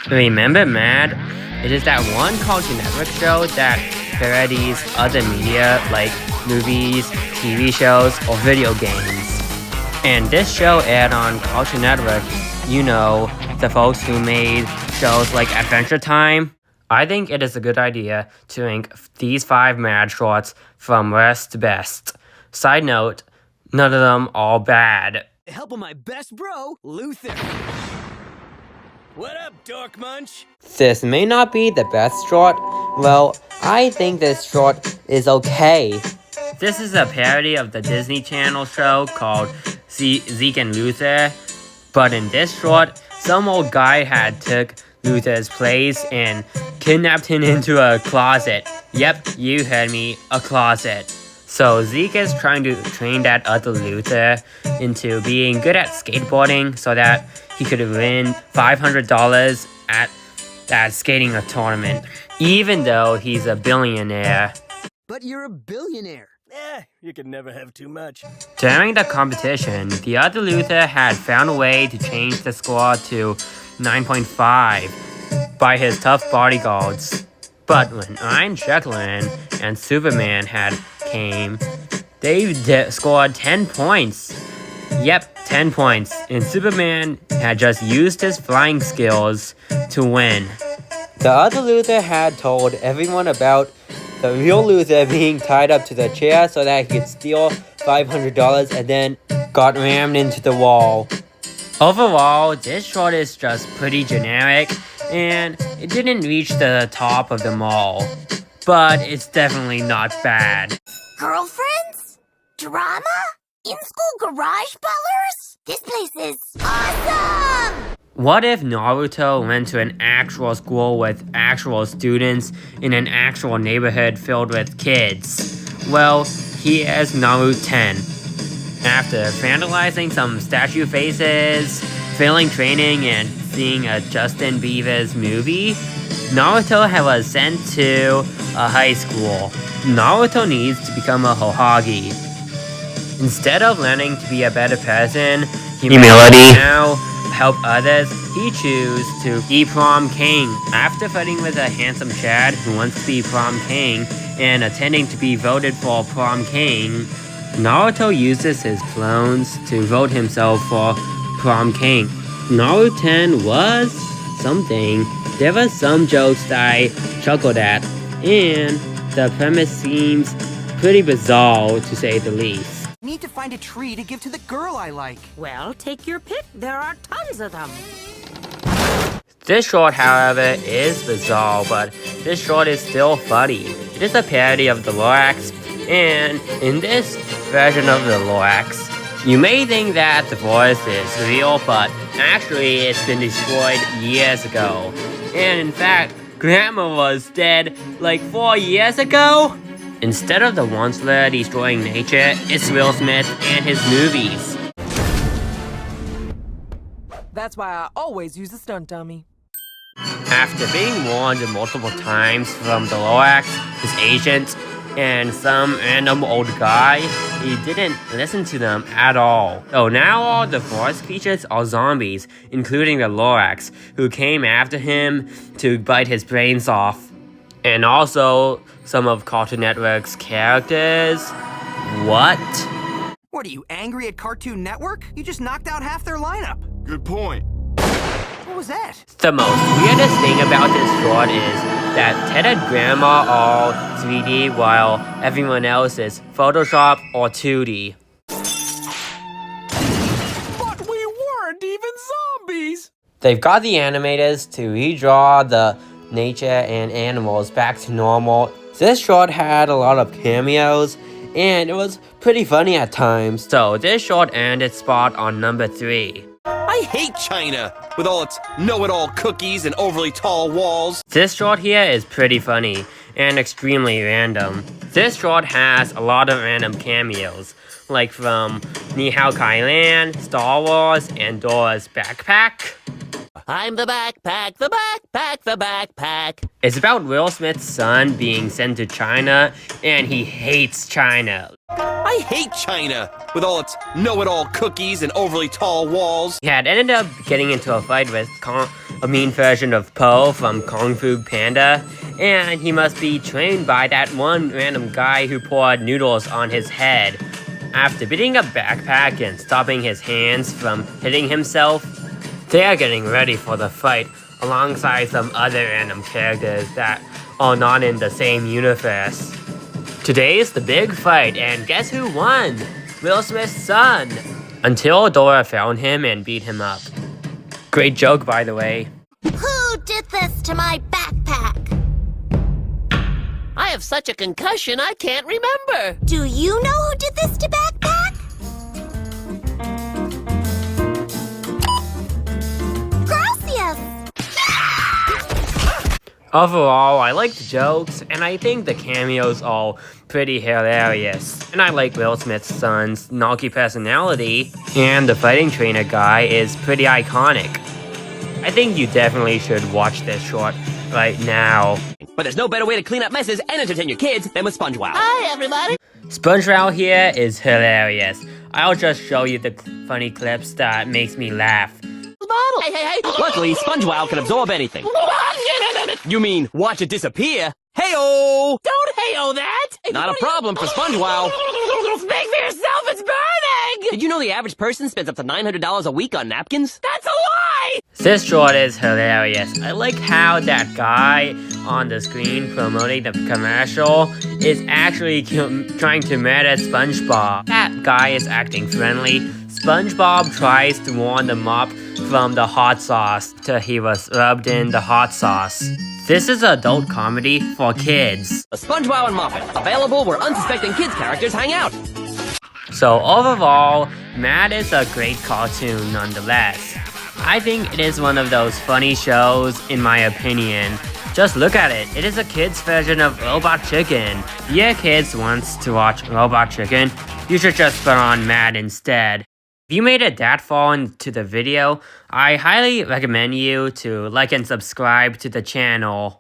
Remember Mad? It is that one Cartoon Network show that parodies other media like movies, TV shows, or video games. And this show aired on Cartoon Network. You know, the folks who made shows like Adventure Time. I think it is a good idea to rank these 5 Mad shorts from worst to best. Side note, none of them are bad. Help of my best bro, Luther. What up, Dork Munch? This may not be the best short. Well, I think this short is okay. This is a parody of the Disney Channel show called Zeke and Luther. But in this short, some old guy had took Luther's place and kidnapped him into a closet. Yep, you heard me, a closet. So Zeke is trying to train that other Luther into being good at skateboarding so that he could win $500 at that skating tournament, even though he's a billionaire. But you're a billionaire. You can never have too much. During the competition, the other Luther had found a way to change the score to 9.5 by his tough bodyguards. But when Iron Sheklin and Superman came, they scored 10 points. Yep, 10 points. And Superman had just used his flying skills to win. The other Luther had told everyone about the real Luther being tied up to the chair so that he could steal $500 and then got rammed into the wall. Overall, this short is just pretty generic, and it didn't reach the top of them all. But it's definitely not bad. Girlfriends? Drama? In-school garage ballers? This place is awesome! What if Naruto went to an actual school with actual students in an actual neighborhood filled with kids? Well, here's Naruto 10. After vandalizing some statue faces, failing training, and seeing a Justin Bieber's movie, Naruto was sent to a high school. Naruto needs to become a Hokage. Instead of learning to be a better person, humility, now help others, he chooses to be prom king. After fighting with a handsome Chad who wants to be prom king and attending to be voted for prom king, Naruto uses his clones to vote himself for prom king. Naruto 10 was something. There were some jokes that I chuckled at, and the premise seems pretty bizarre to say the least. Need to find a tree to give to the girl I like. Well, take your pick. There are tons of them. This short, however, is bizarre, but this short is still funny. It is a parody of the Lorax, and in this version of the Lorax, you may think that the voice is real, but actually it's been destroyed years ago. And in fact, Grandma was dead like 4 years ago. Instead of the monster destroying nature, it's Will Smith and his movies. That's why I always use a stunt dummy. After being warned multiple times from the Lorax, his agent, and some random old guy, he didn't listen to them at all. So now all the forest creatures are zombies, including the Lorax, who came after him to bite his brains off. And also some of Cartoon Network's characters. What? What, are you angry at Cartoon Network? You just knocked out half their lineup. Good point. What was that? The most weirdest thing about this short is that Ted and Grandma are 3D while everyone else is Photoshop or 2D. But we weren't even zombies! They've got the animators to redraw the nature and animals back to normal. This short had a lot of cameos, and it was pretty funny at times. So this short earned its spot on number 3. I hate China, with all its know-it-all cookies and overly tall walls. This short here is pretty funny and extremely random. This short has a lot of random cameos, like from Ni Hao Kai Lan, Star Wars, and Dora's backpack. I'm the backpack, the backpack, the backpack. It's about Will Smith's son being sent to China, and he hates China. I hate China, with all its know-it-all cookies and overly tall walls. He had ended up getting into a fight with a mean version of Po from Kung Fu Panda, and he must be trained by that one random guy who poured noodles on his head. After beating a backpack and stopping his hands from hitting himself, they are getting ready for the fight alongside some other random characters that are not in the same universe. Today is the big fight, and guess who won? Will Smith's son! Until Dora found him and beat him up. Great joke, by the way. Who did this to my backpack? I have such a concussion I can't remember. Do you know who did this to backpack? Gracias! Overall, I like the jokes, and I think the cameos are pretty hilarious. And I like Will Smith's son's snarky personality, and the fighting trainer guy is pretty iconic. I think you definitely should watch this short right now. But there's no better way to clean up messes and entertain your kids than with SpongeWow. Hi, everybody. SpongeBob here is hilarious. I'll just show you the funny clips that makes me laugh. Bottle. Hey. Luckily, SpongeWow can absorb anything. You mean watch it disappear? Heyo! Don't hey-oh that. Not a problem for SpongeWow. Speak for yourself, it's burning. Did you know the average person spends up to $900 a week on napkins? That's a lie. This short is hilarious. I like how that guy on the screen promoting the commercial is actually trying to murder SpongeBob. That guy is acting friendly. SpongeBob tries to warn the mop from the hot sauce till he was rubbed in the hot sauce. This is adult comedy for kids. A SpongeWow and Moppet, available where unsuspecting kids characters hang out. So overall, Mad is a great cartoon nonetheless. I think it is one of those funny shows in my opinion. Just look at it, it is a kid's version of Robot Chicken. If your kids wants to watch Robot Chicken, you should just put on Mad instead. If you made it that far into the video, I highly recommend you to like and subscribe to the channel.